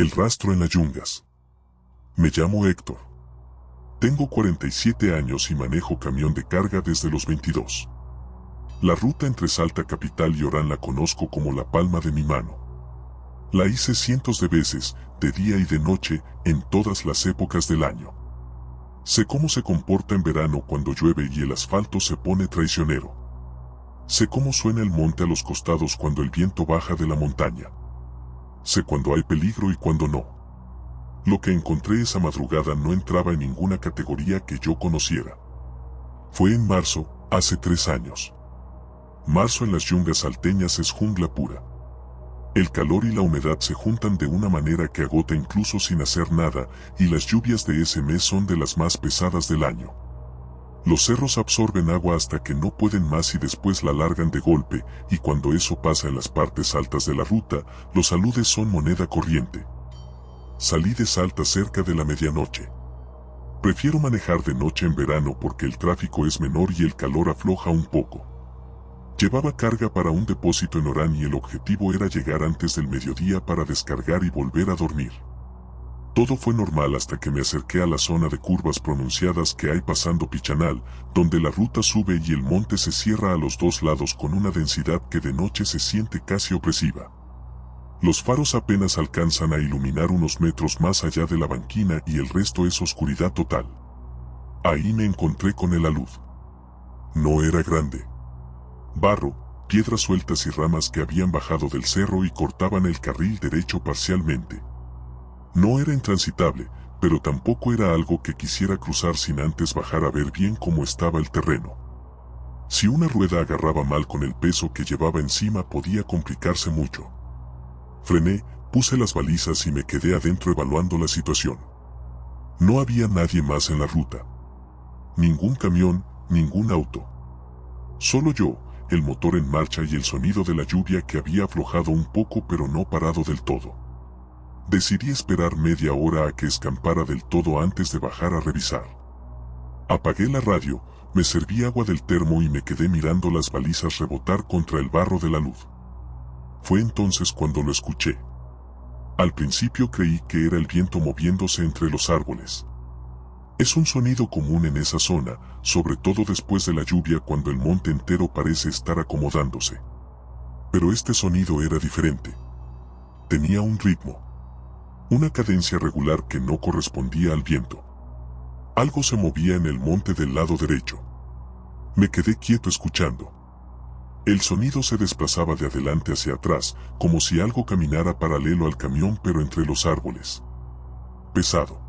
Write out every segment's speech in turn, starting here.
El rastro en las yungas. Me llamo Héctor. Tengo 47 años y manejo camión de carga desde los 22. La ruta entre Salta Capital y Orán la conozco como la palma de mi mano. La hice cientos de veces, de día y de noche, en todas las épocas del año. Sé cómo se comporta en verano cuando llueve y el asfalto se pone traicionero. Sé cómo suena el monte a los costados cuando el viento baja de la montaña. Sé cuando hay peligro y cuando no. Lo que encontré esa madrugada no entraba en ninguna categoría que yo conociera. Fue en marzo, hace 3 años. Marzo en las yungas salteñas es jungla pura. El calor y la humedad se juntan de una manera que agota incluso sin hacer nada, y las lluvias de ese mes son de las más pesadas del año. Los cerros absorben agua hasta que no pueden más y después la largan de golpe, y cuando eso pasa en las partes altas de la ruta, los aludes son moneda corriente. Salí de Salta cerca de la medianoche. Prefiero manejar de noche en verano porque el tráfico es menor y el calor afloja un poco. Llevaba carga para un depósito en Orán y el objetivo era llegar antes del mediodía para descargar y volver a dormir. Todo fue normal hasta que me acerqué a la zona de curvas pronunciadas que hay pasando Pichanal, donde la ruta sube y el monte se cierra a los dos lados con una densidad que de noche se siente casi opresiva. Los faros apenas alcanzan a iluminar unos metros más allá de la banquina y el resto es oscuridad total. Ahí me encontré con el alud. No era grande. Barro, piedras sueltas y ramas que habían bajado del cerro y cortaban el carril derecho parcialmente. No era intransitable, pero tampoco era algo que quisiera cruzar sin antes bajar a ver bien cómo estaba el terreno. Si una rueda agarraba mal con el peso que llevaba encima podía complicarse mucho. Frené, puse las balizas y me quedé adentro evaluando la situación. No había nadie más en la ruta. Ningún camión, ningún auto. Solo yo, el motor en marcha y el sonido de la lluvia que había aflojado un poco pero no parado del todo. Decidí esperar media hora a que escampara del todo antes de bajar a revisar. Apagué la radio, me serví agua del termo y me quedé mirando las balizas rebotar contra el barro de la luz. Fue entonces cuando lo escuché. Al principio creí que era el viento moviéndose entre los árboles. Es un sonido común en esa zona, sobre todo después de la lluvia cuando el monte entero parece estar acomodándose. Pero este sonido era diferente. Tenía un ritmo. Una cadencia regular que no correspondía al viento. Algo se movía en el monte del lado derecho. Me quedé quieto escuchando. El sonido se desplazaba de adelante hacia atrás, como si algo caminara paralelo al camión pero entre los árboles. Pesado.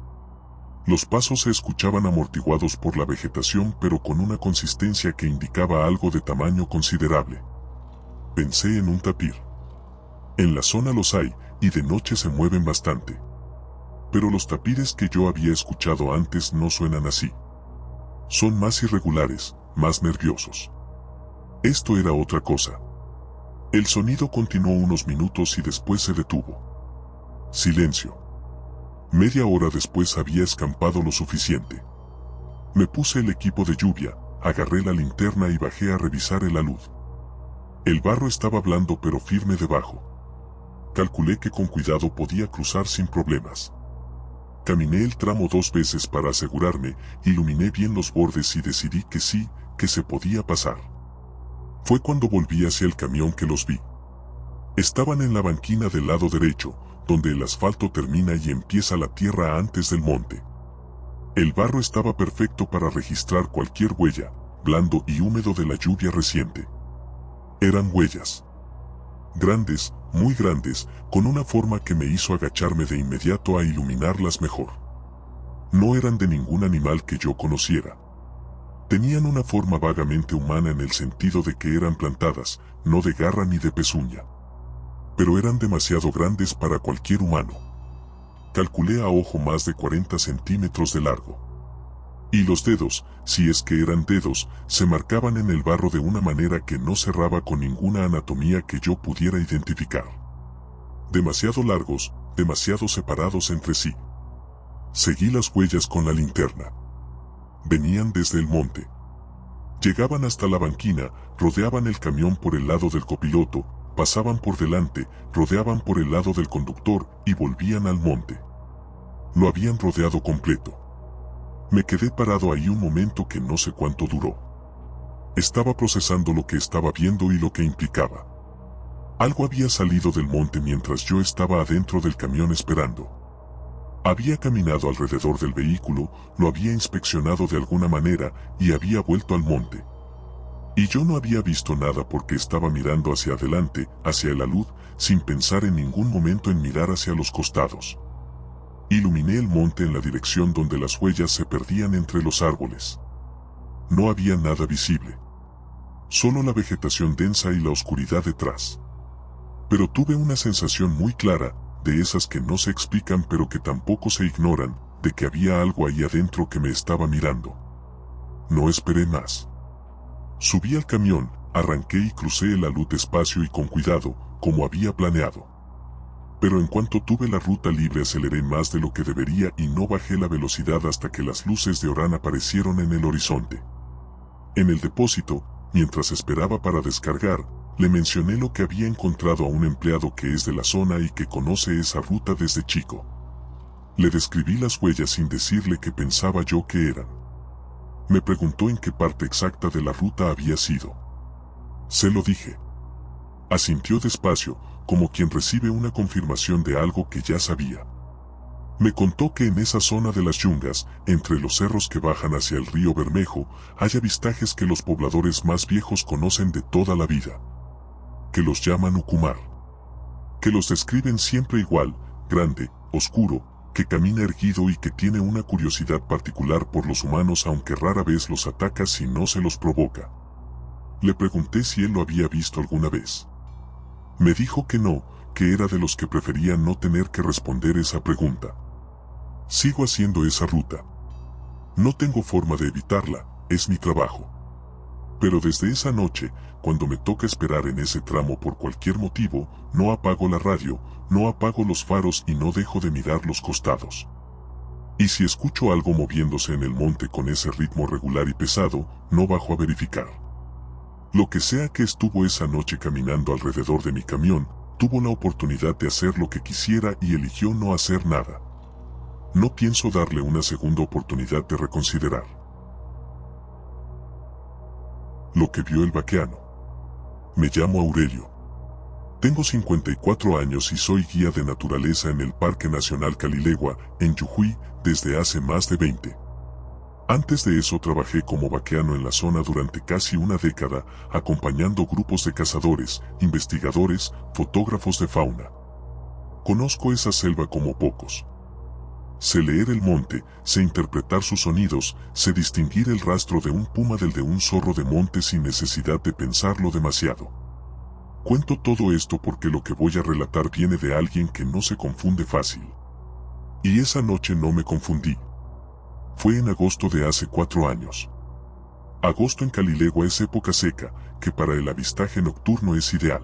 Los pasos se escuchaban amortiguados por la vegetación pero con una consistencia que indicaba algo de tamaño considerable. Pensé en un tapir. En la zona los hay, y de noche se mueven bastante. Pero los tapires que yo había escuchado antes no suenan así. Son más irregulares, más nerviosos. Esto era otra cosa. El sonido continuó unos minutos y después se detuvo. Silencio. Media hora después había escampado lo suficiente. Me puse el equipo de lluvia, agarré la linterna y bajé a revisar el alud. El barro estaba blando pero firme debajo. Calculé que con cuidado podía cruzar sin problemas. Caminé el tramo 2 veces para asegurarme, iluminé bien los bordes y decidí que sí, que se podía pasar. Fue cuando volví hacia el camión que los vi. Estaban en la banquina del lado derecho, donde el asfalto termina y empieza la tierra antes del monte. El barro estaba perfecto para registrar cualquier huella, blando y húmedo de la lluvia reciente. Eran huellas. Grandes, muy grandes, con una forma que me hizo agacharme de inmediato a iluminarlas mejor. No eran de ningún animal que yo conociera. Tenían una forma vagamente humana en el sentido de que eran plantadas, no de garra ni de pezuña. Pero eran demasiado grandes para cualquier humano. Calculé a ojo más de 40 centímetros de largo. Y los dedos, si es que eran dedos, se marcaban en el barro de una manera que no cerraba con ninguna anatomía que yo pudiera identificar. Demasiado largos, demasiado separados entre sí. Seguí las huellas con la linterna. Venían desde el monte. Llegaban hasta la banquina, rodeaban el camión por el lado del copiloto, pasaban por delante, rodeaban por el lado del conductor y volvían al monte. Lo habían rodeado completo. Me quedé parado ahí un momento que no sé cuánto duró. Estaba procesando lo que estaba viendo y lo que implicaba. Algo había salido del monte mientras yo estaba adentro del camión esperando. Había caminado alrededor del vehículo, lo había inspeccionado de alguna manera y había vuelto al monte. Y yo no había visto nada porque estaba mirando hacia adelante, hacia el alud, sin pensar en ningún momento en mirar hacia los costados. Iluminé el monte en la dirección donde las huellas se perdían entre los árboles. No había nada visible. Solo la vegetación densa y la oscuridad detrás. Pero tuve una sensación muy clara, de esas que no se explican pero que tampoco se ignoran, de que había algo ahí adentro que me estaba mirando. No esperé más. Subí al camión, arranqué y crucé el alud despacio y con cuidado, como había planeado. Pero en cuanto tuve la ruta libre aceleré más de lo que debería y no bajé la velocidad hasta que las luces de Orán aparecieron en el horizonte. En el depósito, mientras esperaba para descargar, le mencioné lo que había encontrado a un empleado que es de la zona y que conoce esa ruta desde chico. Le describí las huellas sin decirle qué pensaba yo que eran. Me preguntó en qué parte exacta de la ruta había sido. Se lo dije. Asintió despacio, como quien recibe una confirmación de algo que ya sabía. Me contó que en esa zona de las yungas, entre los cerros que bajan hacia el río Bermejo, hay avistajes que los pobladores más viejos conocen de toda la vida. Que los llaman ucumar. Que los describen siempre igual, grande, oscuro, que camina erguido y que tiene una curiosidad particular por los humanos aunque rara vez los ataca si no se los provoca. Le pregunté si él lo había visto alguna vez. Me dijo que no, que era de los que preferían no tener que responder esa pregunta. Sigo haciendo esa ruta. No tengo forma de evitarla, es mi trabajo. Pero desde esa noche, cuando me toca esperar en ese tramo por cualquier motivo, no apago la radio, no apago los faros y no dejo de mirar los costados. Y si escucho algo moviéndose en el monte con ese ritmo regular y pesado, no bajo a verificar. Lo que sea que estuvo esa noche caminando alrededor de mi camión, tuvo la oportunidad de hacer lo que quisiera y eligió no hacer nada. No pienso darle una segunda oportunidad de reconsiderar. Lo que vio el vaqueano. Me llamo Aurelio. Tengo 54 años y soy guía de naturaleza en el Parque Nacional Calilegua, en Jujuy, desde hace más de 20. Antes de eso trabajé como vaqueano en la zona durante casi una década, acompañando grupos de cazadores, investigadores, fotógrafos de fauna. Conozco esa selva como pocos. Sé leer el monte, sé interpretar sus sonidos, sé distinguir el rastro de un puma del de un zorro de monte sin necesidad de pensarlo demasiado. Cuento todo esto porque lo que voy a relatar viene de alguien que no se confunde fácil. Y esa noche no me confundí. Fue en agosto de hace 4 años. Agosto en Calilegua es época seca, que para el avistaje nocturno es ideal.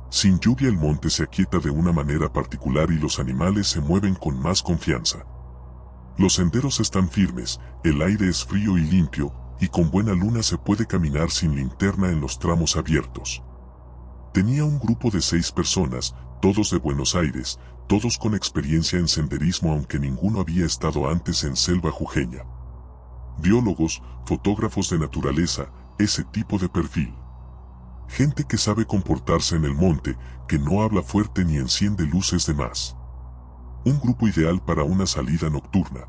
Sin lluvia el monte se aquieta de una manera particular y los animales se mueven con más confianza. Los senderos están firmes, el aire es frío y limpio, y con buena luna se puede caminar sin linterna en los tramos abiertos. Tenía un grupo de 6 personas, todos de Buenos Aires, todos con experiencia en senderismo aunque ninguno había estado antes en selva jujeña. Biólogos, fotógrafos de naturaleza, ese tipo de perfil. Gente que sabe comportarse en el monte, que no habla fuerte ni enciende luces de más. Un grupo ideal para una salida nocturna.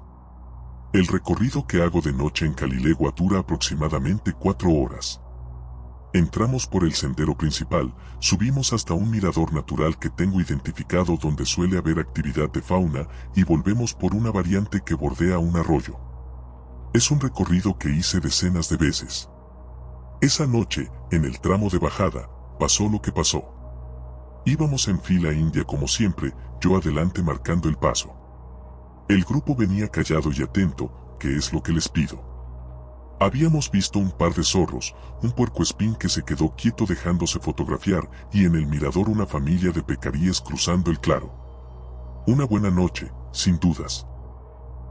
El recorrido que hago de noche en Calilegua dura aproximadamente 4 horas. Entramos por el sendero principal, subimos hasta un mirador natural que tengo identificado donde suele haber actividad de fauna y volvemos por una variante que bordea un arroyo. Es un recorrido que hice decenas de veces. Esa noche, en el tramo de bajada, pasó lo que pasó. Íbamos en fila india como siempre, yo adelante marcando el paso. El grupo venía callado y atento, que es lo que les pido. Habíamos visto un par de zorros, un puercoespín que se quedó quieto dejándose fotografiar y en el mirador una familia de pecaríes cruzando el claro. Una buena noche, sin dudas.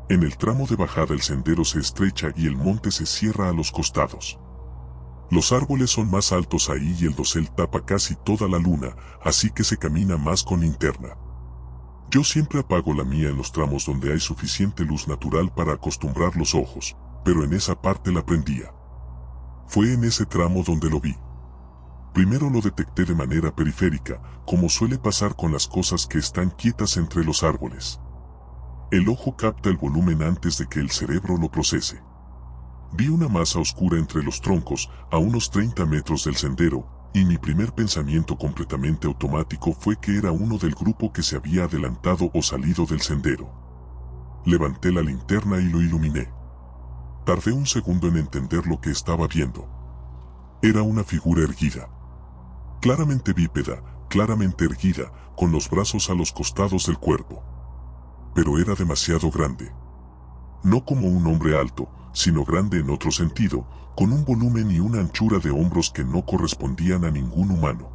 En el tramo de bajada el sendero se estrecha y el monte se cierra a los costados. Los árboles son más altos ahí y el dosel tapa casi toda la luna, así que se camina más con linterna. Yo siempre apago la mía en los tramos donde hay suficiente luz natural para acostumbrar los ojos, pero en esa parte la prendía. Fue en ese tramo donde lo vi. Primero lo detecté de manera periférica, como suele pasar con las cosas que están quietas entre los árboles. El ojo capta el volumen antes de que el cerebro lo procese. Vi una masa oscura entre los troncos, a unos 30 metros del sendero, y mi primer pensamiento completamente automático fue que era uno del grupo que se había adelantado o salido del sendero. Levanté la linterna y lo iluminé. Tardé un segundo en entender lo que estaba viendo. Era una figura erguida. Claramente bípeda, claramente erguida, con los brazos a los costados del cuerpo. Pero era demasiado grande. No como un hombre alto, sino grande en otro sentido, con un volumen y una anchura de hombros que no correspondían a ningún humano.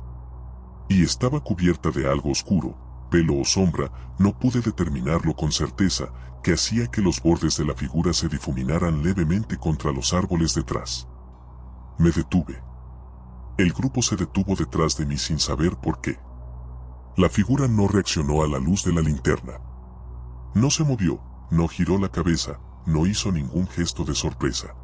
Y estaba cubierta de algo oscuro, pelo o sombra, no pude determinarlo con certeza, que hacía que los bordes de la figura se difuminaran levemente contra los árboles detrás. Me detuve. El grupo se detuvo detrás de mí sin saber por qué. La figura no reaccionó a la luz de la linterna. No se movió, no giró la cabeza, no hizo ningún gesto de sorpresa.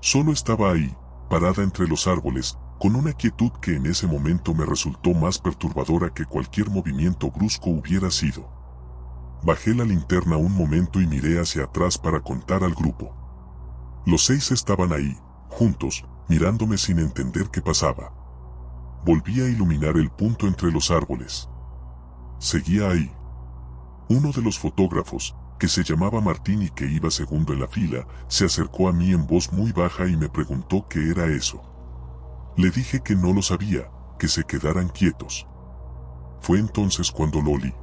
Solo estaba ahí, parada entre los árboles, con una quietud que en ese momento me resultó más perturbadora que cualquier movimiento brusco hubiera sido. Bajé la linterna un momento y miré hacia atrás para contar al grupo. Los 6 estaban ahí, juntos, mirándome sin entender qué pasaba. Volví a iluminar el punto entre los árboles. Seguía ahí. Uno de los fotógrafos, que se llamaba Martín y que iba segundo en la fila, se acercó a mí en voz muy baja y me preguntó qué era eso. Le dije que no lo sabía, que se quedaran quietos. Fue entonces cuando lo olí.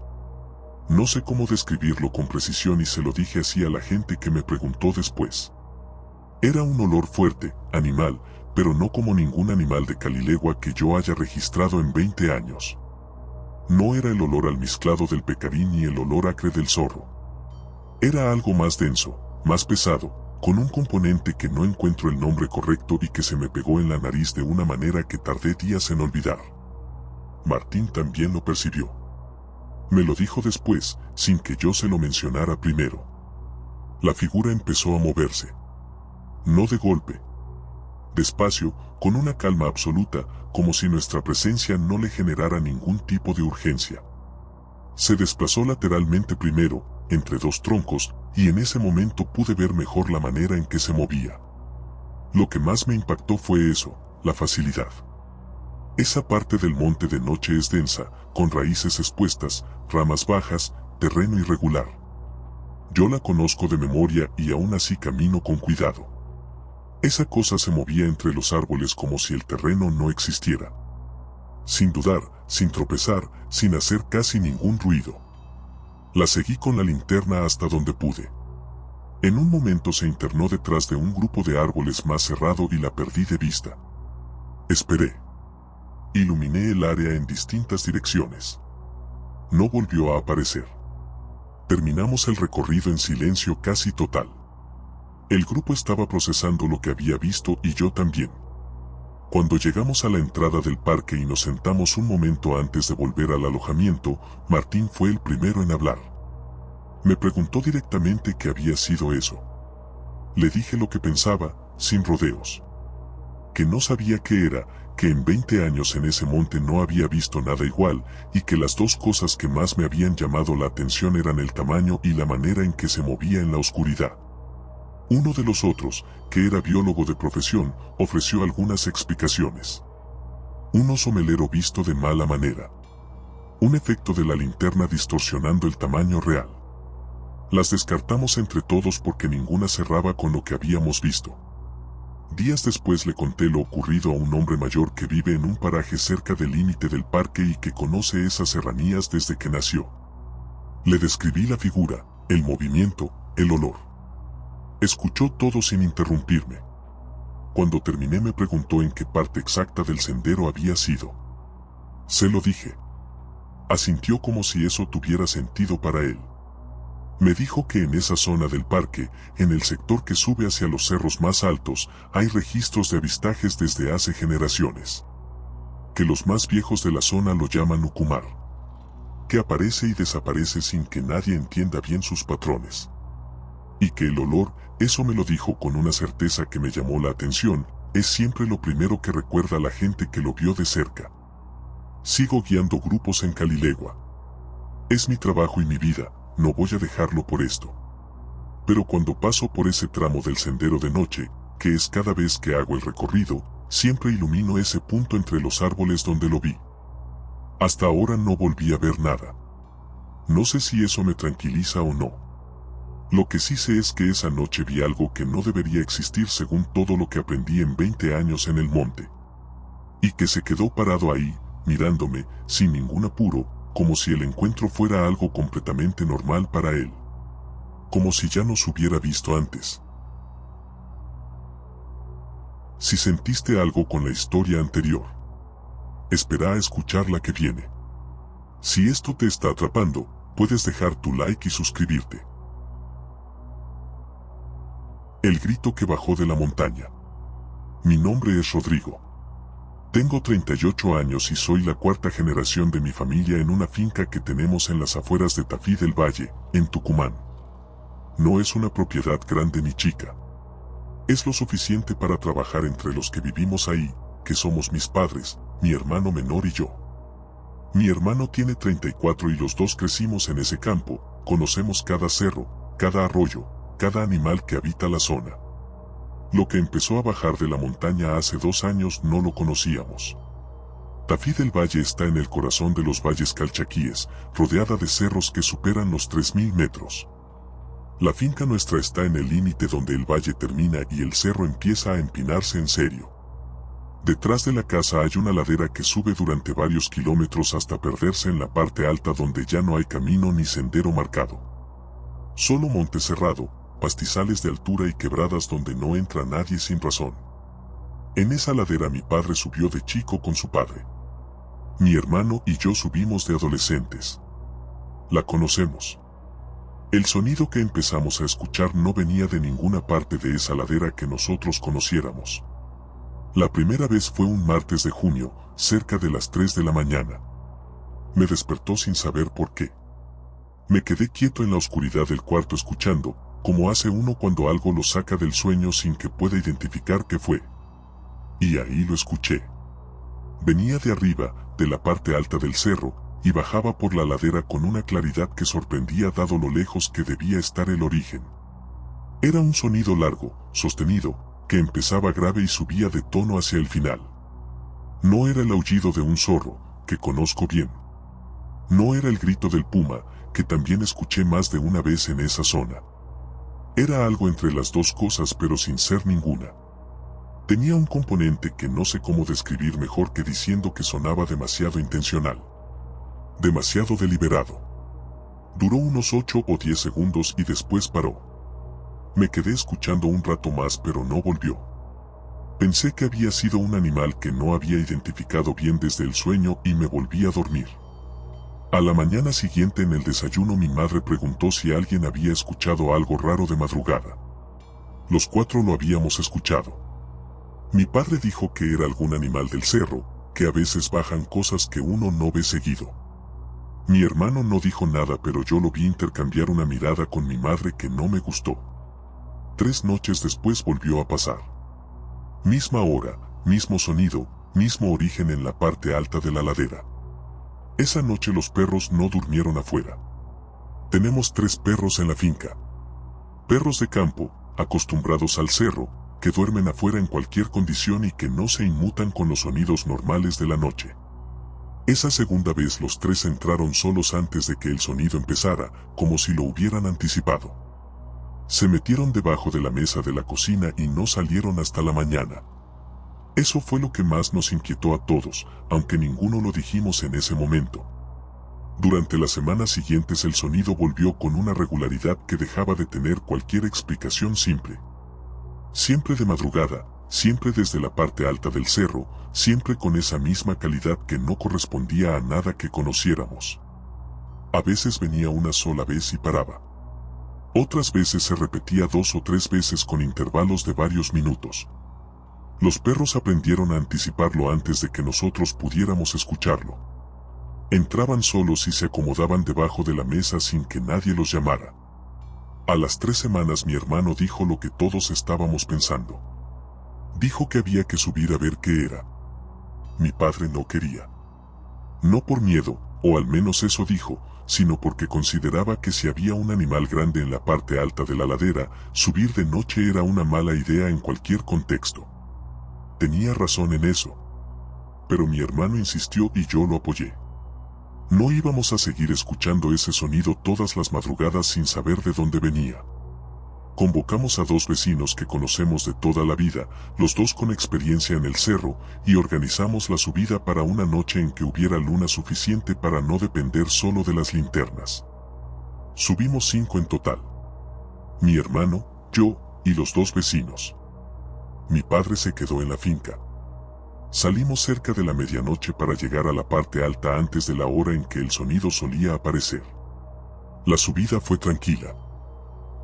No sé cómo describirlo con precisión y se lo dije así a la gente que me preguntó después. Era un olor fuerte, animal, pero no como ningún animal de Calilegua que yo haya registrado en 20 años. No era el olor almizclado del pecarín ni el olor acre del zorro. Era algo más denso, más pesado, con un componente que no encuentro el nombre correcto y que se me pegó en la nariz de una manera que tardé días en olvidar. Martín también lo percibió. Me lo dijo después, sin que yo se lo mencionara primero. La figura empezó a moverse. No de golpe. Despacio, con una calma absoluta, como si nuestra presencia no le generara ningún tipo de urgencia. Se desplazó lateralmente primero, entre 2 troncos, y en ese momento pude ver mejor la manera en que se movía. Lo que más me impactó fue eso, la facilidad. Esa parte del monte de noche es densa, con raíces expuestas, ramas bajas, terreno irregular. Yo la conozco de memoria y aún así camino con cuidado. Esa cosa se movía entre los árboles como si el terreno no existiera. Sin dudar, sin tropezar, sin hacer casi ningún ruido. La seguí con la linterna hasta donde pude. En un momento se internó detrás de un grupo de árboles más cerrado y la perdí de vista. Esperé. Iluminé el área en distintas direcciones. No volvió a aparecer. Terminamos el recorrido en silencio casi total. El grupo estaba procesando lo que había visto y yo también. Cuando llegamos a la entrada del parque y nos sentamos un momento antes de volver al alojamiento, Martín fue el primero en hablar. Me preguntó directamente qué había sido eso. Le dije lo que pensaba, sin rodeos. Que no sabía qué era, que en 20 años en ese monte no había visto nada igual, y que las 2 cosas que más me habían llamado la atención eran el tamaño y la manera en que se movía en la oscuridad. Uno de los otros, que era biólogo de profesión, ofreció algunas explicaciones. Un oso melero visto de mala manera. Un efecto de la linterna distorsionando el tamaño real. Las descartamos entre todos porque ninguna cerraba con lo que habíamos visto. Días después le conté lo ocurrido a un hombre mayor que vive en un paraje cerca del límite del parque y que conoce esas serranías desde que nació. Le describí la figura, el movimiento, el olor. Escuchó todo sin interrumpirme. Cuando terminé me preguntó en qué parte exacta del sendero había sido. Se lo dije. Asintió como si eso tuviera sentido para él. Me dijo que en esa zona del parque, en el sector que sube hacia los cerros más altos, hay registros de avistajes desde hace generaciones. Que los más viejos de la zona lo llaman Ucumar. Que aparece y desaparece sin que nadie entienda bien sus patrones. Y que el olor, eso me lo dijo con una certeza que me llamó la atención, es siempre lo primero que recuerda a la gente que lo vio de cerca. Sigo guiando grupos en Calilegua. Es mi trabajo y mi vida, no voy a dejarlo por esto. Pero cuando paso por ese tramo del sendero de noche, que es cada vez que hago el recorrido, siempre ilumino ese punto entre los árboles donde lo vi. Hasta ahora no volví a ver nada. No sé si eso me tranquiliza o no. Lo que sí sé es que esa noche vi algo que no debería existir según todo lo que aprendí en 20 años en el monte. Y que se quedó parado ahí, mirándome, sin ningún apuro, como si el encuentro fuera algo completamente normal para él. Como si ya nos hubiera visto antes. Si sentiste algo con la historia anterior, espera a escuchar la que viene. Si esto te está atrapando, puedes dejar tu like y suscribirte. El grito que bajó de la montaña. Mi nombre es Rodrigo. Tengo 38 años y soy la cuarta generación de mi familia en una finca que tenemos en las afueras de Tafí del Valle, en Tucumán. No es una propiedad grande ni chica. Es lo suficiente para trabajar entre los que vivimos ahí, que somos mis padres, mi hermano menor y yo. Mi hermano tiene 34 y los dos crecimos en ese campo, conocemos cada cerro, cada arroyo, cada animal que habita la zona. Lo que empezó a bajar de la montaña hace 2 años no lo conocíamos. Tafí del Valle está en el corazón de los valles calchaquíes, rodeada de cerros que superan los 3000 metros. La finca nuestra está en el límite donde el valle termina y el cerro empieza a empinarse en serio. Detrás de la casa hay una ladera que sube durante varios kilómetros hasta perderse en la parte alta donde ya no hay camino ni sendero marcado. Solo monte cerrado, pastizales de altura y quebradas donde no entra nadie sin razón. En esa ladera mi padre subió de chico con su padre. Mi hermano y yo subimos de adolescentes. La conocemos. El sonido que empezamos a escuchar no venía de ninguna parte de esa ladera que nosotros conociéramos. La primera vez fue un martes de junio, cerca de las 3 de la mañana. Me despertó sin saber por qué. Me quedé quieto en la oscuridad del cuarto escuchando, como hace uno cuando algo lo saca del sueño sin que pueda identificar qué fue. Y ahí lo escuché. Venía de arriba, de la parte alta del cerro, y bajaba por la ladera con una claridad que sorprendía dado lo lejos que debía estar el origen. Era un sonido largo, sostenido, que empezaba grave y subía de tono hacia el final. No era el aullido de un zorro, que conozco bien. No era el grito del puma, que también escuché más de una vez en esa zona. Era algo entre las dos cosas pero sin ser ninguna. Tenía un componente que no sé cómo describir mejor que diciendo que sonaba demasiado intencional. Demasiado deliberado. Duró unos 8 o 10 segundos y después paró. Me quedé escuchando un rato más pero no volvió. Pensé que había sido un animal que no había identificado bien desde el sueño y me volví a dormir. A la mañana siguiente en el desayuno mi madre preguntó si alguien había escuchado algo raro de madrugada. Los 4 lo habíamos escuchado. Mi padre dijo que era algún animal del cerro, que a veces bajan cosas que uno no ve seguido. Mi hermano no dijo nada pero yo lo vi intercambiar una mirada con mi madre que no me gustó. 3 noches después volvió a pasar. Misma hora, mismo sonido, mismo origen en la parte alta de la ladera. Esa noche los perros no durmieron afuera. Tenemos 3 perros en la finca. Perros de campo, acostumbrados al cerro, que duermen afuera en cualquier condición y que no se inmutan con los sonidos normales de la noche. Esa segunda vez los 3 entraron solos antes de que el sonido empezara, como si lo hubieran anticipado. Se metieron debajo de la mesa de la cocina y no salieron hasta la mañana. Eso fue lo que más nos inquietó a todos, aunque ninguno lo dijimos en ese momento. Durante las semanas siguientes el sonido volvió con una regularidad que dejaba de tener cualquier explicación simple. Siempre de madrugada, siempre desde la parte alta del cerro, siempre con esa misma calidad que no correspondía a nada que conociéramos. A veces venía una sola vez y paraba. Otras veces se repetía 2 o 3 veces con intervalos de varios minutos. Los perros aprendieron a anticiparlo antes de que nosotros pudiéramos escucharlo. Entraban solos y se acomodaban debajo de la mesa sin que nadie los llamara. A las 3 semanas mi hermano dijo lo que todos estábamos pensando. Dijo que había que subir a ver qué era. Mi padre no quería. No por miedo, o al menos eso dijo, sino porque consideraba que si había un animal grande en la parte alta de la ladera, subir de noche era una mala idea en cualquier contexto. Tenía razón en eso. Pero mi hermano insistió y yo lo apoyé. No íbamos a seguir escuchando ese sonido todas las madrugadas sin saber de dónde venía. Convocamos a 2 vecinos que conocemos de toda la vida, los 2 con experiencia en el cerro, y organizamos la subida para una noche en que hubiera luna suficiente para no depender solo de las linternas. Subimos 5 en total. Mi hermano, yo, y los 2 vecinos. Mi padre se quedó en la finca. Salimos cerca de la medianoche para llegar a la parte alta antes de la hora en que el sonido solía aparecer. La subida fue tranquila.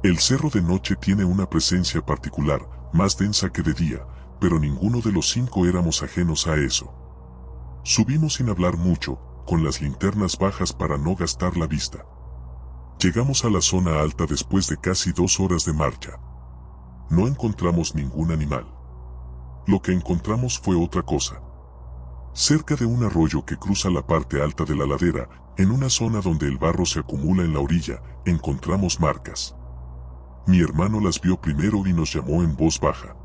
El cerro de noche tiene una presencia particular, más densa que de día, pero ninguno de los 5 éramos ajenos a eso. Subimos sin hablar mucho, con las linternas bajas para no gastar la vista. Llegamos a la zona alta después de casi 2 horas de marcha. No encontramos ningún animal. Lo que encontramos fue otra cosa. Cerca de un arroyo que cruza la parte alta de la ladera, en una zona donde el barro se acumula en la orilla, encontramos marcas. Mi hermano las vio primero y nos llamó en voz baja.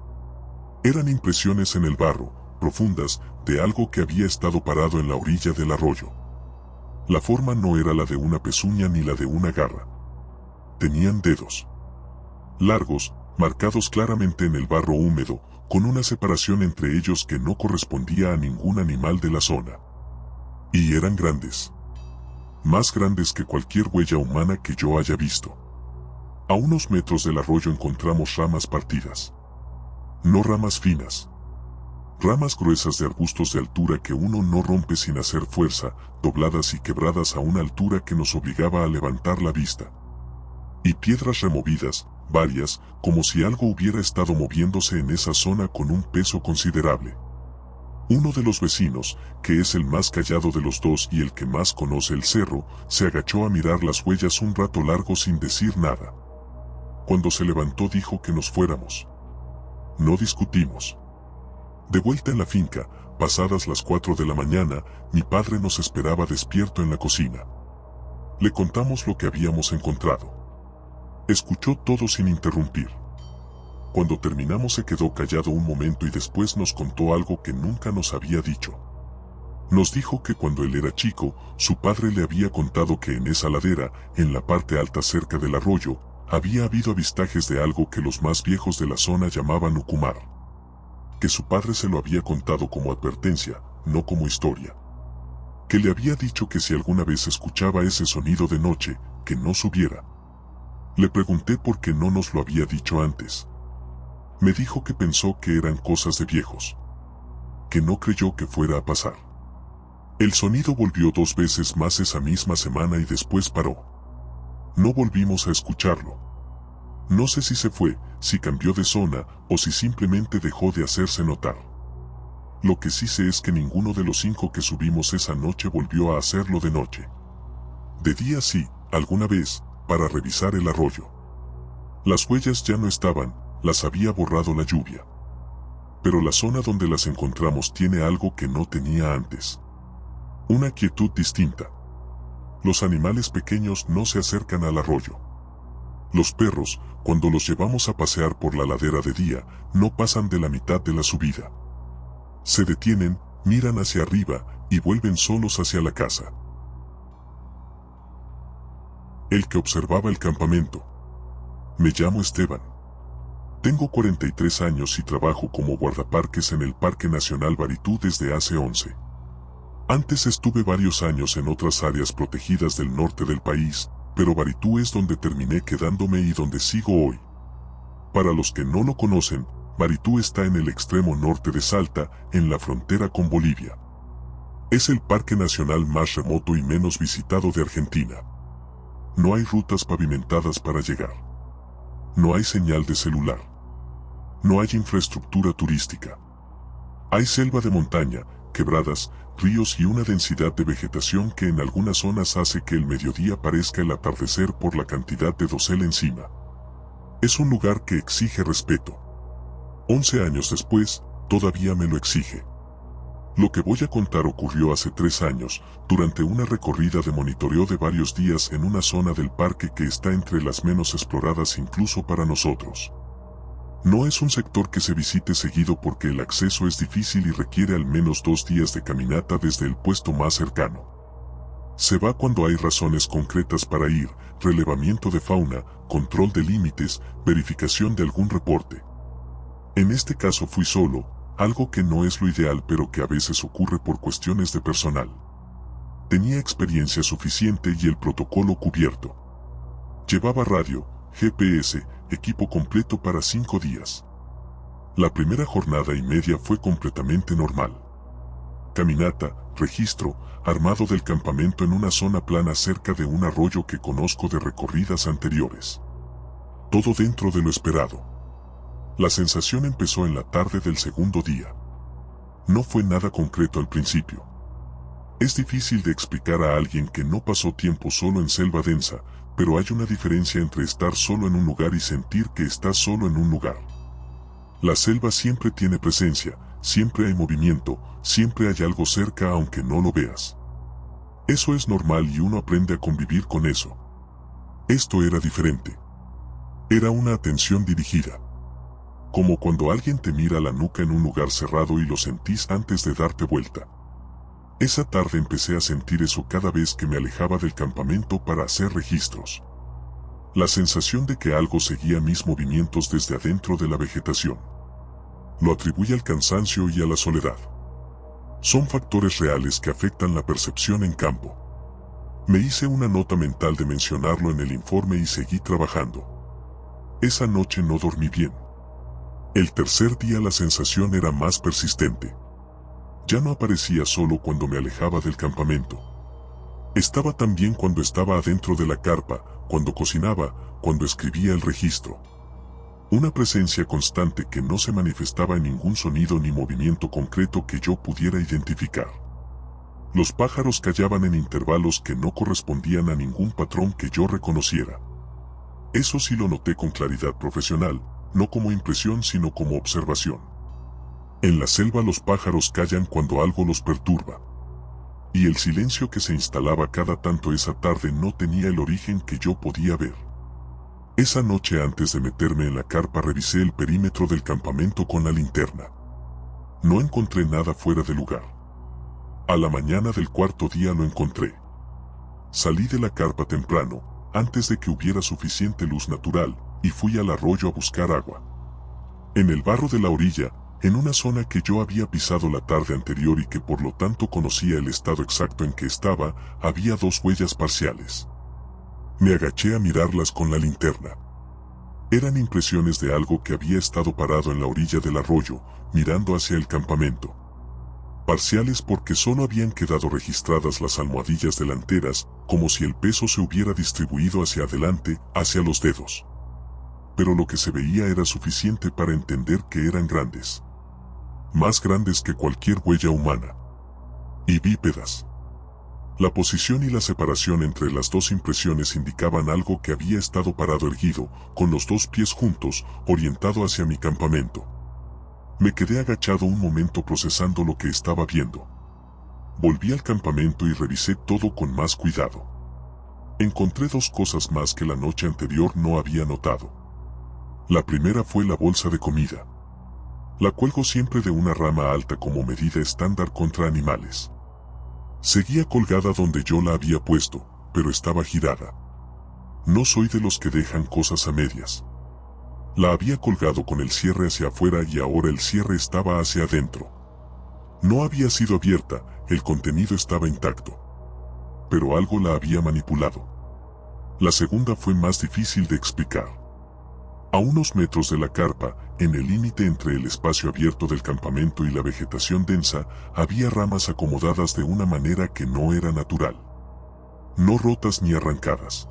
Eran impresiones en el barro, profundas, de algo que había estado parado en la orilla del arroyo. La forma no era la de una pezuña ni la de una garra. Tenían dedos largos, marcados claramente en el barro húmedo, con una separación entre ellos que no correspondía a ningún animal de la zona. Y eran grandes. Más grandes que cualquier huella humana que yo haya visto. A unos metros del arroyo encontramos ramas partidas. No ramas finas. Ramas gruesas de arbustos de altura que uno no rompe sin hacer fuerza, dobladas y quebradas a una altura que nos obligaba a levantar la vista. Y piedras removidas, varias, como si algo hubiera estado moviéndose en esa zona con un peso considerable. Uno de los vecinos, que es el más callado de los 2 y el que más conoce el cerro, se agachó a mirar las huellas un rato largo sin decir nada. Cuando se levantó dijo que nos fuéramos. No discutimos. De vuelta en la finca, pasadas las 4 de la mañana, mi padre nos esperaba despierto en la cocina. Le contamos lo que habíamos encontrado. Escuchó todo sin interrumpir. Cuando terminamos se quedó callado un momento y después nos contó algo que nunca nos había dicho. Nos dijo que cuando él era chico, su padre le había contado que en esa ladera, en la parte alta cerca del arroyo, había habido avistajes de algo que los más viejos de la zona llamaban ucumar. Que su padre se lo había contado como advertencia, no como historia. Que le había dicho que si alguna vez escuchaba ese sonido de noche, que no subiera. Le pregunté por qué no nos lo había dicho antes. Me dijo que pensó que eran cosas de viejos. Que no creyó que fuera a pasar. El sonido volvió 2 veces más esa misma semana y después paró. No volvimos a escucharlo. No sé si se fue, si cambió de zona, o si simplemente dejó de hacerse notar. Lo que sí sé es que ninguno de los 5 que subimos esa noche volvió a hacerlo de noche. De día sí, alguna vez, para revisar el arroyo. Las huellas ya no estaban, las había borrado la lluvia. Pero la zona donde las encontramos tiene algo que no tenía antes. Una quietud distinta. Los animales pequeños no se acercan al arroyo. Los perros, cuando los llevamos a pasear por la ladera de día, no pasan de la mitad de la subida. Se detienen, miran hacia arriba y vuelven solos hacia la casa. El que observaba el campamento. Me llamo Esteban. Tengo 43 años y trabajo como guardaparques en el Parque Nacional Baritú desde hace 11. Antes estuve varios años en otras áreas protegidas del norte del país, pero Baritú es donde terminé quedándome y donde sigo hoy. Para los que no lo conocen, Baritú está en el extremo norte de Salta, en la frontera con Bolivia. Es el parque nacional más remoto y menos visitado de Argentina. No hay rutas pavimentadas para llegar. No hay señal de celular. No hay infraestructura turística. Hay selva de montaña, quebradas, ríos y una densidad de vegetación que en algunas zonas hace que el mediodía parezca el atardecer por la cantidad de dosel encima. Es un lugar que exige respeto. 11 años después, todavía me lo exige. Lo que voy a contar ocurrió hace 3 años, durante una recorrida de monitoreo de varios días en una zona del parque que está entre las menos exploradas incluso para nosotros. No es un sector que se visite seguido porque el acceso es difícil y requiere al menos 2 días de caminata desde el puesto más cercano. Se va cuando hay razones concretas para ir, relevamiento de fauna, control de límites, verificación de algún reporte. En este caso fui solo, algo que no es lo ideal pero que a veces ocurre por cuestiones de personal. Tenía experiencia suficiente y el protocolo cubierto. Llevaba radio, GPS, equipo completo para 5 días. La primera jornada y media fue completamente normal. Caminata, registro, armado del campamento en una zona plana cerca de un arroyo que conozco de recorridas anteriores. Todo dentro de lo esperado. La sensación empezó en la tarde del segundo día. No fue nada concreto al principio. Es difícil de explicar a alguien que no pasó tiempo solo en selva densa, pero hay una diferencia entre estar solo en un lugar y sentir que estás solo en un lugar. La selva siempre tiene presencia, siempre hay movimiento, siempre hay algo cerca aunque no lo veas. Eso es normal y uno aprende a convivir con eso. Esto era diferente. Era una atención dirigida. Como cuando alguien te mira la nuca en un lugar cerrado y lo sentís antes de darte vuelta. Esa tarde empecé a sentir eso cada vez que me alejaba del campamento para hacer registros. La sensación de que algo seguía mis movimientos desde adentro de la vegetación. Lo atribuye al cansancio y a la soledad. Son factores reales que afectan la percepción en campo. Me hice una nota mental de mencionarlo en el informe y seguí trabajando. Esa noche no dormí bien. El tercer día la sensación era más persistente. Ya no aparecía solo cuando me alejaba del campamento. Estaba también cuando estaba adentro de la carpa, cuando cocinaba, cuando escribía el registro. Una presencia constante que no se manifestaba en ningún sonido ni movimiento concreto que yo pudiera identificar. Los pájaros callaban en intervalos que no correspondían a ningún patrón que yo reconociera. Eso sí lo noté con claridad profesional, no como impresión sino como observación. En la selva los pájaros callan cuando algo los perturba. Y el silencio que se instalaba cada tanto esa tarde no tenía el origen que yo podía ver. Esa noche antes de meterme en la carpa revisé el perímetro del campamento con la linterna. No encontré nada fuera de lugar. A la mañana del cuarto día lo encontré. Salí de la carpa temprano, antes de que hubiera suficiente luz natural, y fui al arroyo a buscar agua. En el barro de la orilla, en una zona que yo había pisado la tarde anterior y que por lo tanto conocía el estado exacto en que estaba, había 2 huellas parciales. Me agaché a mirarlas con la linterna. Eran impresiones de algo que había estado parado en la orilla del arroyo, mirando hacia el campamento. Parciales porque solo habían quedado registradas las almohadillas delanteras, como si el peso se hubiera distribuido hacia adelante, hacia los dedos. Pero lo que se veía era suficiente para entender que eran grandes. Más grandes que cualquier huella humana. Y bípedas. La posición y la separación entre las 2 impresiones indicaban algo que había estado parado erguido, con los 2 pies juntos, orientado hacia mi campamento. Me quedé agachado un momento procesando lo que estaba viendo. Volví al campamento y revisé todo con más cuidado. Encontré 2 cosas más que la noche anterior no había notado. La primera fue la bolsa de comida. La cuelgo siempre de una rama alta como medida estándar contra animales. Seguía colgada donde yo la había puesto, pero estaba girada. No soy de los que dejan cosas a medias. La había colgado con el cierre hacia afuera y ahora el cierre estaba hacia adentro. No había sido abierta, el contenido estaba intacto. Pero algo la había manipulado. La segunda fue más difícil de explicar. A unos metros de la carpa, en el límite entre el espacio abierto del campamento y la vegetación densa, había ramas acomodadas de una manera que no era natural. No rotas ni arrancadas.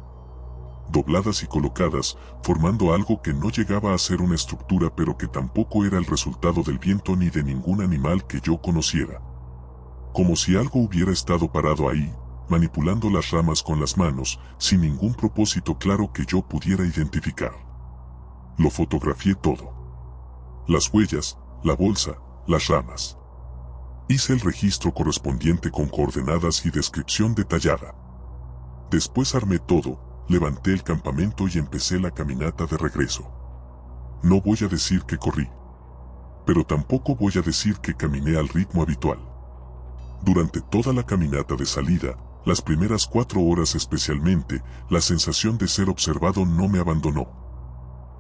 dobladas y colocadas, formando algo que no llegaba a ser una estructura pero que tampoco era el resultado del viento ni de ningún animal que yo conociera. Como si algo hubiera estado parado ahí, manipulando las ramas con las manos, sin ningún propósito claro que yo pudiera identificar. Lo fotografié todo. Las huellas, la bolsa, las ramas. Hice el registro correspondiente con coordenadas y descripción detallada. Después armé todo, levanté el campamento y empecé la caminata de regreso. No voy a decir que corrí, pero tampoco voy a decir que caminé al ritmo habitual. Durante toda la caminata de salida, las primeras 4 horas especialmente, la sensación de ser observado no me abandonó.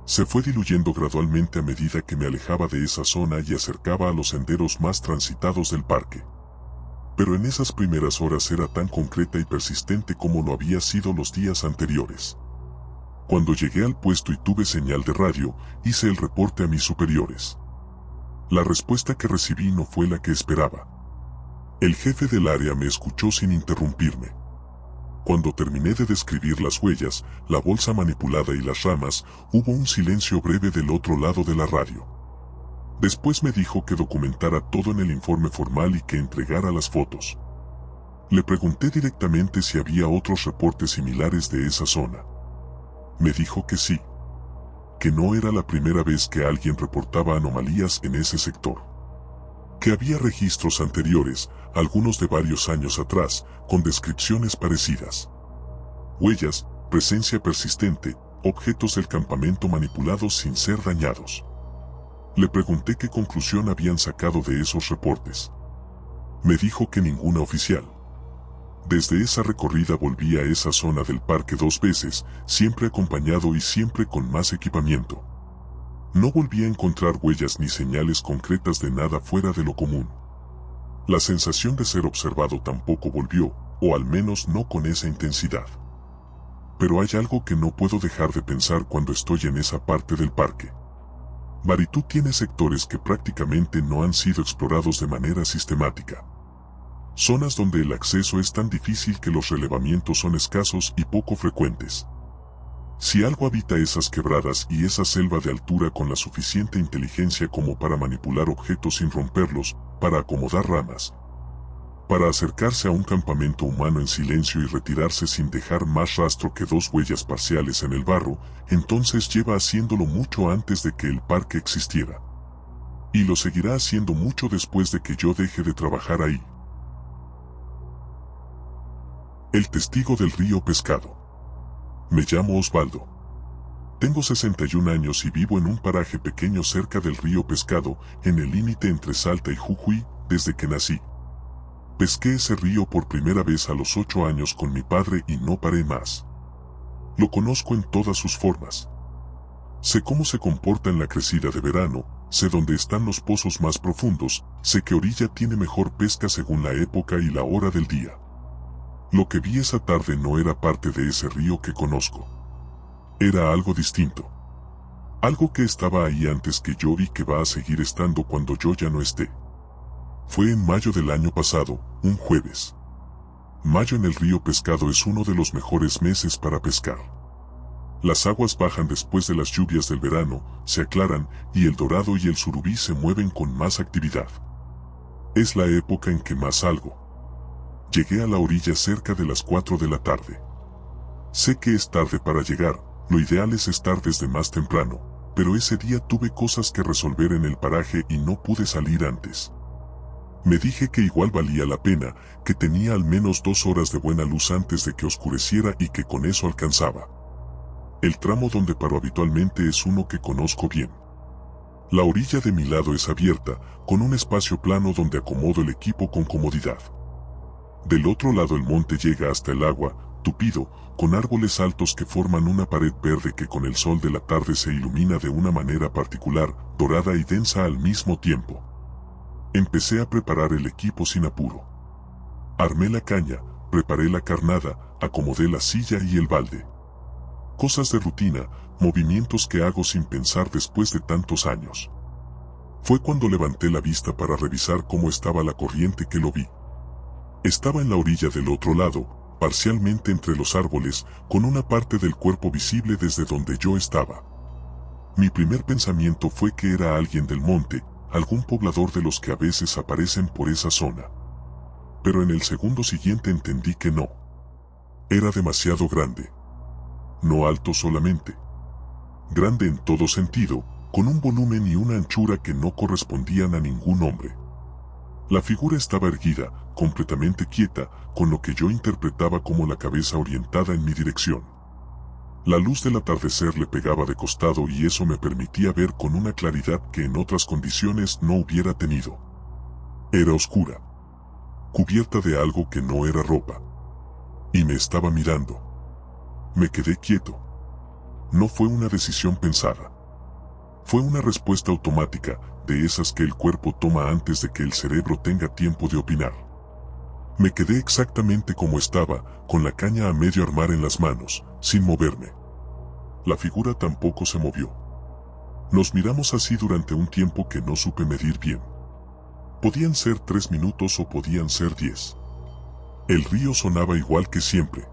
Se fue diluyendo gradualmente a medida que me alejaba de esa zona y acercaba a los senderos más transitados del parque. Pero en esas primeras horas era tan concreta y persistente como lo había sido los días anteriores. Cuando llegué al puesto y tuve señal de radio, hice el reporte a mis superiores. La respuesta que recibí no fue la que esperaba. El jefe del área me escuchó sin interrumpirme. Cuando terminé de describir las huellas, la bolsa manipulada y las ramas, hubo un silencio breve del otro lado de la radio. Después me dijo que documentara todo en el informe formal y que entregara las fotos. Le pregunté directamente si había otros reportes similares de esa zona. Me dijo que sí, que no era la primera vez que alguien reportaba anomalías en ese sector. Que había registros anteriores, algunos de varios años atrás, con descripciones parecidas. Huellas, presencia persistente, objetos del campamento manipulados sin ser dañados. Le pregunté qué conclusión habían sacado de esos reportes. Me dijo que ninguna oficial. Desde esa recorrida volví a esa zona del parque 2 veces, siempre acompañado y siempre con más equipamiento. No volví a encontrar huellas ni señales concretas de nada fuera de lo común. La sensación de ser observado tampoco volvió, o al menos no con esa intensidad. Pero hay algo que no puedo dejar de pensar cuando estoy en esa parte del parque. Baritú tiene sectores que prácticamente no han sido explorados de manera sistemática. Zonas donde el acceso es tan difícil que los relevamientos son escasos y poco frecuentes. Si algo habita esas quebradas y esa selva de altura con la suficiente inteligencia como para manipular objetos sin romperlos, para acomodar ramas, para acercarse a un campamento humano en silencio y retirarse sin dejar más rastro que 2 huellas parciales en el barro, entonces lleva haciéndolo mucho antes de que el parque existiera. Y lo seguirá haciendo mucho después de que yo deje de trabajar ahí. El testigo del río Pescado. Me llamo Osvaldo. Tengo 61 años y vivo en un paraje pequeño cerca del río Pescado, en el límite entre Salta y Jujuy, desde que nací. Pesqué ese río por primera vez a los 8 años con mi padre y no paré más. Lo conozco en todas sus formas. Sé cómo se comporta en la crecida de verano, sé dónde están los pozos más profundos, sé qué orilla tiene mejor pesca según la época y la hora del día. Lo que vi esa tarde no era parte de ese río que conozco. Era algo distinto. Algo que estaba ahí antes que yo y que va a seguir estando cuando yo ya no esté. Fue en mayo del año pasado, un jueves. Mayo en el río Pescado es uno de los mejores meses para pescar. Las aguas bajan después de las lluvias del verano, se aclaran y el dorado y el surubí se mueven con más actividad. Es la época en que más salgo. Llegué a la orilla cerca de las 4 de la tarde. Sé que es tarde para llegar, lo ideal es estar desde más temprano, pero ese día tuve cosas que resolver en el paraje y no pude salir antes. Me dije que igual valía la pena, que tenía al menos 2 horas de buena luz antes de que oscureciera y que con eso alcanzaba. El tramo donde paro habitualmente es uno que conozco bien. La orilla de mi lado es abierta, con un espacio plano donde acomodo el equipo con comodidad. Del otro lado el monte llega hasta el agua, tupido, con árboles altos que forman una pared verde que con el sol de la tarde se ilumina de una manera particular, dorada y densa al mismo tiempo. Empecé a preparar el equipo sin apuro. Armé la caña, preparé la carnada, acomodé la silla y el balde. Cosas de rutina, movimientos que hago sin pensar después de tantos años. Fue cuando levanté la vista para revisar cómo estaba la corriente que lo vi. Estaba en la orilla del otro lado, parcialmente entre los árboles, con una parte del cuerpo visible desde donde yo estaba. Mi primer pensamiento fue que era alguien del monte, algún poblador de los que a veces aparecen por esa zona. Pero en el segundo siguiente entendí que no. Era demasiado grande. No alto solamente. Grande en todo sentido, con un volumen y una anchura que no correspondían a ningún hombre. La figura estaba erguida, completamente quieta, con lo que yo interpretaba como la cabeza orientada en mi dirección. La luz del atardecer le pegaba de costado y eso me permitía ver con una claridad que en otras condiciones no hubiera tenido. Era oscura, cubierta de algo que no era ropa. Y me estaba mirando. Me quedé quieto. No fue una decisión pensada. Fue una respuesta automática, de esas que el cuerpo toma antes de que el cerebro tenga tiempo de opinar. Me quedé exactamente como estaba, con la caña a medio armar en las manos, sin moverme. La figura tampoco se movió. Nos miramos así durante un tiempo que no supe medir bien. Podían ser 3 minutos o podían ser 10. El río sonaba igual que siempre.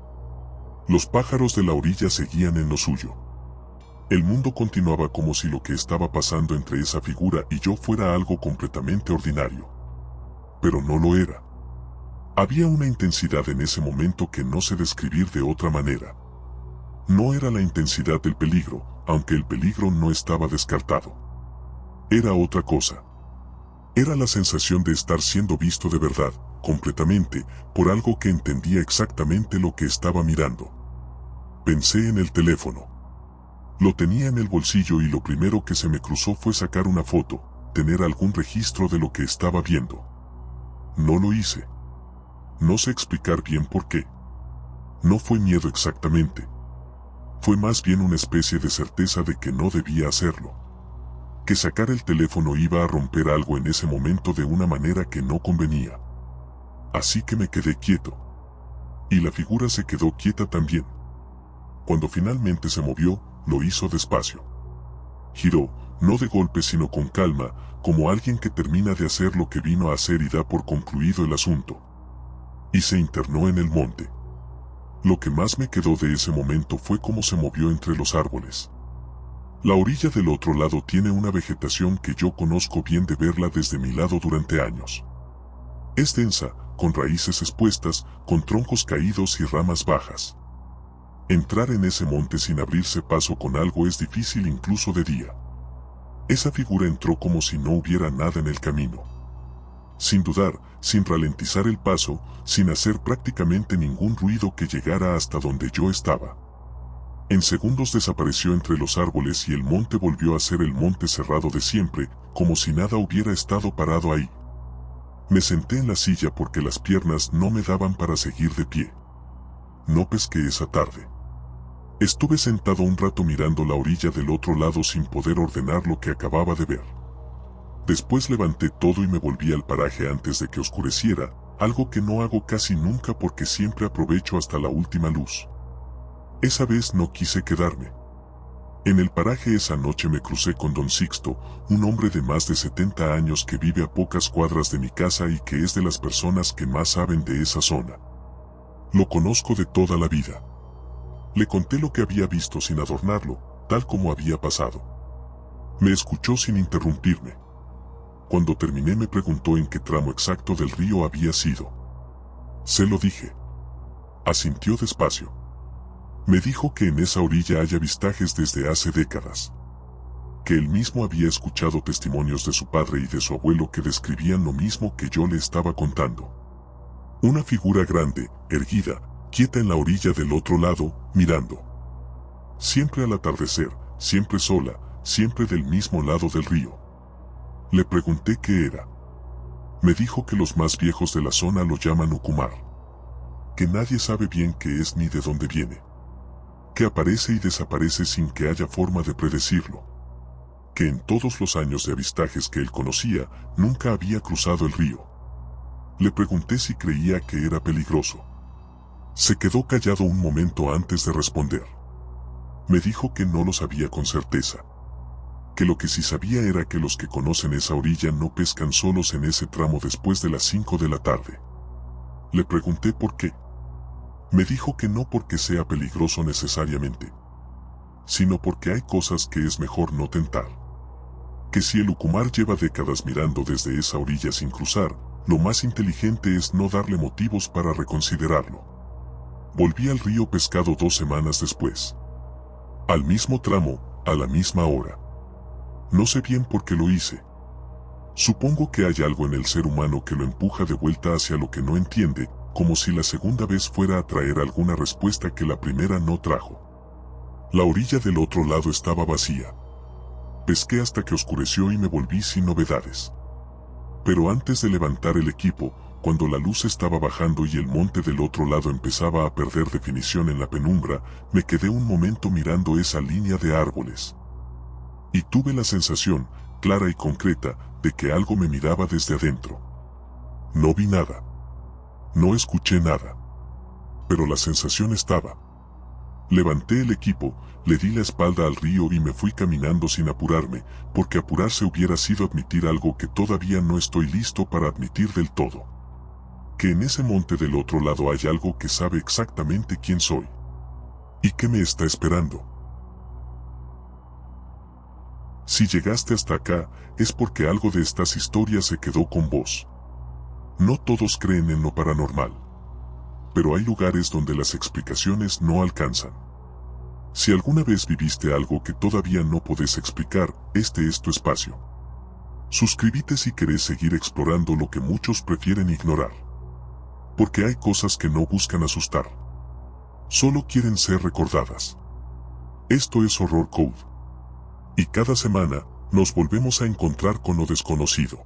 Los pájaros de la orilla seguían en lo suyo. El mundo continuaba como si lo que estaba pasando entre esa figura y yo fuera algo completamente ordinario. Pero no lo era. Había una intensidad en ese momento que no sé describir de otra manera. No era la intensidad del peligro, aunque el peligro no estaba descartado. Era otra cosa. Era la sensación de estar siendo visto de verdad, completamente, por algo que entendía exactamente lo que estaba mirando. Pensé en el teléfono. Lo tenía en el bolsillo y lo primero que se me cruzó fue sacar una foto, tener algún registro de lo que estaba viendo. No lo hice. No sé explicar bien por qué. No fue miedo exactamente. Fue más bien una especie de certeza de que no debía hacerlo. Que sacar el teléfono iba a romper algo en ese momento de una manera que no convenía. Así que me quedé quieto. Y la figura se quedó quieta también. Cuando finalmente se movió, lo hizo despacio. Giró, no de golpe sino con calma, como alguien que termina de hacer lo que vino a hacer y da por concluido el asunto. Y se internó en el monte. Lo que más me quedó de ese momento fue cómo se movió entre los árboles. La orilla del otro lado tiene una vegetación que yo conozco bien de verla desde mi lado durante años. Es densa, con raíces expuestas, con troncos caídos y ramas bajas. Entrar en ese monte sin abrirse paso con algo es difícil incluso de día. Esa figura entró como si no hubiera nada en el camino. Sin dudar, sin ralentizar el paso, sin hacer prácticamente ningún ruido que llegara hasta donde yo estaba. En segundos desapareció entre los árboles y el monte volvió a ser el monte cerrado de siempre, como si nada hubiera estado parado ahí. Me senté en la silla porque las piernas no me daban para seguir de pie. No pesqué esa tarde. Estuve sentado un rato mirando la orilla del otro lado sin poder ordenar lo que acababa de ver. Después levanté todo y me volví al paraje antes de que oscureciera, algo que no hago casi nunca porque siempre aprovecho hasta la última luz. Esa vez no quise quedarme. En el paraje esa noche me crucé con don Sixto, un hombre de más de 70 años que vive a pocas cuadras de mi casa y que es de las personas que más saben de esa zona. Lo conozco de toda la vida. Le conté lo que había visto sin adornarlo, tal como había pasado. Me escuchó sin interrumpirme. Cuando terminé me preguntó en qué tramo exacto del río había sido. Se lo dije. Asintió despacio. Me dijo que en esa orilla hay avistajes desde hace décadas. Que él mismo había escuchado testimonios de su padre y de su abuelo que describían lo mismo que yo le estaba contando. Una figura grande, erguida, quieta en la orilla del otro lado, mirando. Siempre al atardecer, siempre sola, siempre del mismo lado del río. Le pregunté qué era. Me dijo que los más viejos de la zona lo llaman Ucumar. Que nadie sabe bien qué es ni de dónde viene. Que aparece y desaparece sin que haya forma de predecirlo. Que en todos los años de avistajes que él conocía, nunca había cruzado el río. Le pregunté si creía que era peligroso. Se quedó callado un momento antes de responder. Me dijo que no lo sabía con certeza. Que lo que sí sabía era que los que conocen esa orilla no pescan solos en ese tramo después de las 5 de la tarde. Le pregunté por qué. Me dijo que no porque sea peligroso necesariamente, sino porque hay cosas que es mejor no tentar. Que si el Ucumar lleva décadas mirando desde esa orilla sin cruzar, lo más inteligente es no darle motivos para reconsiderarlo. Volví al río Pescado 2 semanas después. Al mismo tramo, a la misma hora. No sé bien por qué lo hice. Supongo que hay algo en el ser humano que lo empuja de vuelta hacia lo que no entiende, como si la segunda vez fuera a traer alguna respuesta que la primera no trajo. La orilla del otro lado estaba vacía. Pesqué hasta que oscureció y me volví sin novedades. Pero antes de levantar el equipo, cuando la luz estaba bajando y el monte del otro lado empezaba a perder definición en la penumbra, me quedé un momento mirando esa línea de árboles. Y tuve la sensación, clara y concreta, de que algo me miraba desde adentro. No vi nada. No escuché nada. Pero la sensación estaba. Levanté el equipo, le di la espalda al río y me fui caminando sin apurarme, porque apurarse hubiera sido admitir algo que todavía no estoy listo para admitir del todo. Que en ese monte del otro lado hay algo que sabe exactamente quién soy. Y que me está esperando. Si llegaste hasta acá, es porque algo de estas historias se quedó con vos. No todos creen en lo paranormal. Pero hay lugares donde las explicaciones no alcanzan. Si alguna vez viviste algo que todavía no podés explicar, este es tu espacio. Suscríbete si querés seguir explorando lo que muchos prefieren ignorar. Porque hay cosas que no buscan asustar. Solo quieren ser recordadas. Esto es Horror Code. Y cada semana, nos volvemos a encontrar con lo desconocido.